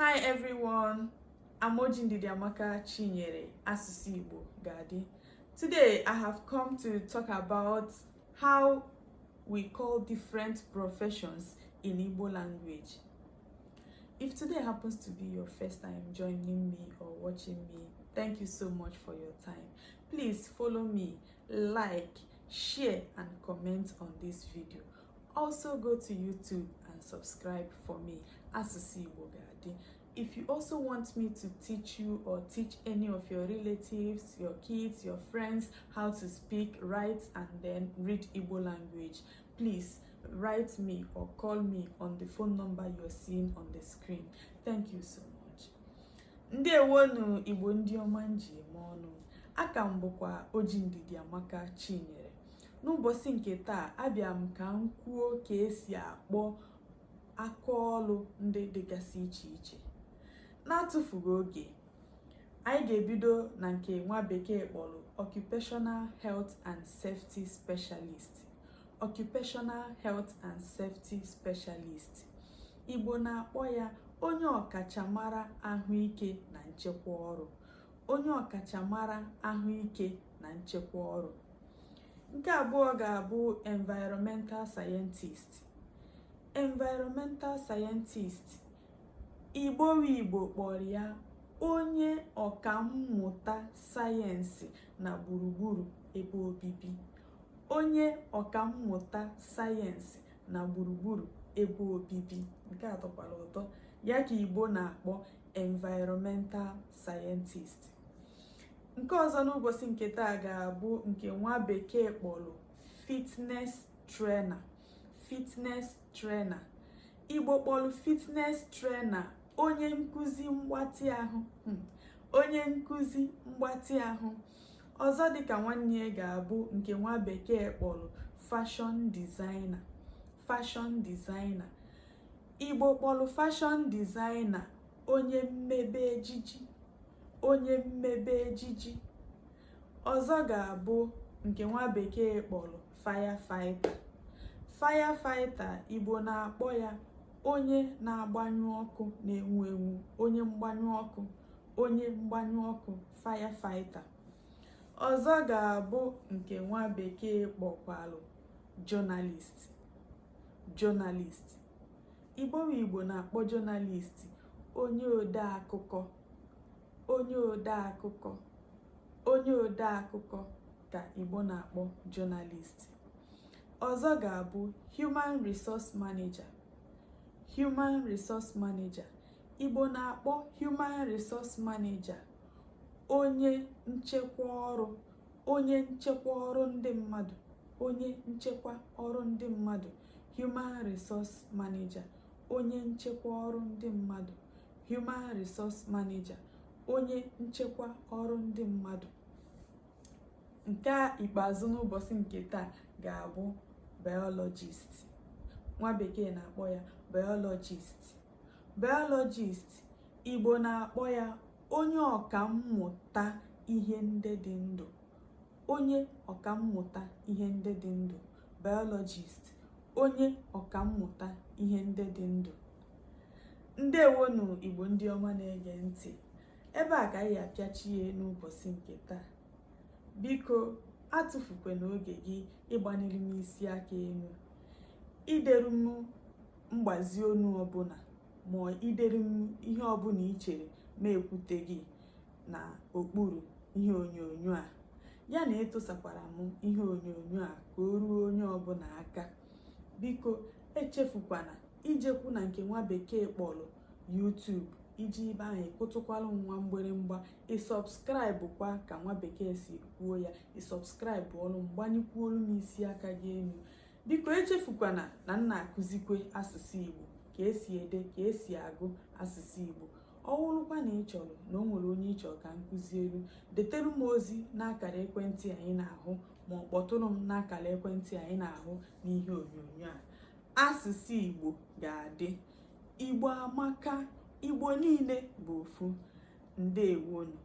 Hi everyone, I'm Ojindidi Amaka Chinyere, Asụsụ Igbo Gadi. Today I have come to talk about how we call different professions in Igbo language. If today happens to be your first time joining me or watching me, thank you so much for your time. Please follow me, like, share and comment on this video. Also go to YouTube and subscribe for me, Asụsụ Igbo Gadi. If you also want me to teach you or teach any of your relatives, your kids, your friends how to speak, write and then read Igbo language, please write me or call me on the phone number you're seeing on the screen. Thank you so much. Ndewonu Igbo ndị ọma nji eme ọnụ. Aka m bụkwa Ojindidi Amaka Chinyere. N'ụbọchị nke taa abịa m ka m kwuo ka esi akpọ akaọlụ ndị dịgasị iche iche. N'atụfughị oge, anyị ga-ebido na nke nwa bekee kpọrọ Occupational Health and Safety Specialist. Occupational Health and Safety Specialist. Igbo na-akpọ ya onye ọkachamara ahụike na nchekwa ọrụ. Onye ọkachamara ahụike na nchekwa ọrụ. Nke abụọ ga-abụ Environmental Scientist. Environmental Scientist. Igbo kpọrọ ya onye ọkammụta sayensị na gburugburu ebe obibi. Onye ọkammụta sayensị na gburugburu ebe obibi. Nke a tọkwara ụtọ ya ka Igbo na-akpọ Environmental Scientist. Nke ọzọ n'ụbọchị nke taa ga-abụ nke nwa bekee kpọrọ Fitness Trainer. Fitness Trainer. Igbo kpọrọ Fitness Trainer onye nkuzi mgbatị ahụ. Onye nkuzi mgbatị ahụ. Ọzọ dịka nwanne ga-abụ nke nwa bekee kpọrọ Fashion Designer. Fashion Designer. Igbo kpọrọ Fashion Designer onye mmebe ejiji. Onye mmebe ejiji. Ọzọ ga-abụ nke nwa bekee kpọrọ Firefighter. Firefighter Igbo na-akpọ ya onye na-agbanyụ ọkụ na-enwu enwu. Onye mgbanyụ ọkụ. Onye mgbanyụ ọkụ. Firefighter. Ọzọ ga-abụ nke nwa bekee kpọkwalụ Journalist. Journalist. Igbo na-akpọ Journalist onye ode akụkọ. Onye ode akụkọ. Onye ode akụkọ ka Igbo na-akpọ Journalist. Ọzọ ga-abụ Human Resource Manager. Human Resource Manager. Igbo na-akpọ Human Resource Manager onye nchekwa ọrụ. Onye nchekwa ọrụ ndị mmadụ. Onye nchekwa ọrụ ndị mmadụ. Human Resource Manager onye nchekwa ọrụ ndị mmadụ. Human Resource Manager onye nchekwa ọrụ ndị mmadụ. Nke ikpeazụ n'ụbọchị nke taa ga-abụ Biologist. Nwa bekee na-akpọ ya Biologist. Biologist. Igbo na-akpọ ya onye ọkammụta ihe ndị dị ndụ. Onye ọkammụta ihe ndị dị ndụ. Biologist. Onye ọkammụta ihe ndị dị ndụ. Ndewonu Igbo ndị ọma na-ege ntị. Ebe a ka anyị apịachie n'ụbọchị nke taa. Biko atụfukwana oge gị ịgbaniri m isi aka elu. Ideru m mgbazi onu ọbụla ma ideru m ihe ọbụla i chere ma ekwute gị na okpuru ihe onyonyo a. Ya na etosakwara m ihe onyonyo a ka o ruo onye ọbụla aka. Biko echefukwana ijekwu na nke nwa bekee kpọrọ YouTube iji ibe ahụ ịkụtụkwalụ nwa mgbịrịmgba. Ịsọbskraịbụ kwa ka nwa bekee si kwuo ya. Ịsọbskraịbụ ọlụ mgbanikwuolu m isi aka gị elu. Biko echefukwana na m na-akụzikwe asụsụ Igbo ka esi ede ka esi agụ asụsụ Igbo. Ọ wụrụkwa na ị chọrọ na o nwere onye ị chọrọ ka m kụzielu, detelu m ozi n'akara ekwentị anyị na-ahụ ma ọ kpọtụrụ m n'akara ekwentị anyị na-ahụ n'ihe onyonyo a. Asụsụ Igbo ga-adị. Igbo amaka. Igbo niile bụ ofu. Ndewonu.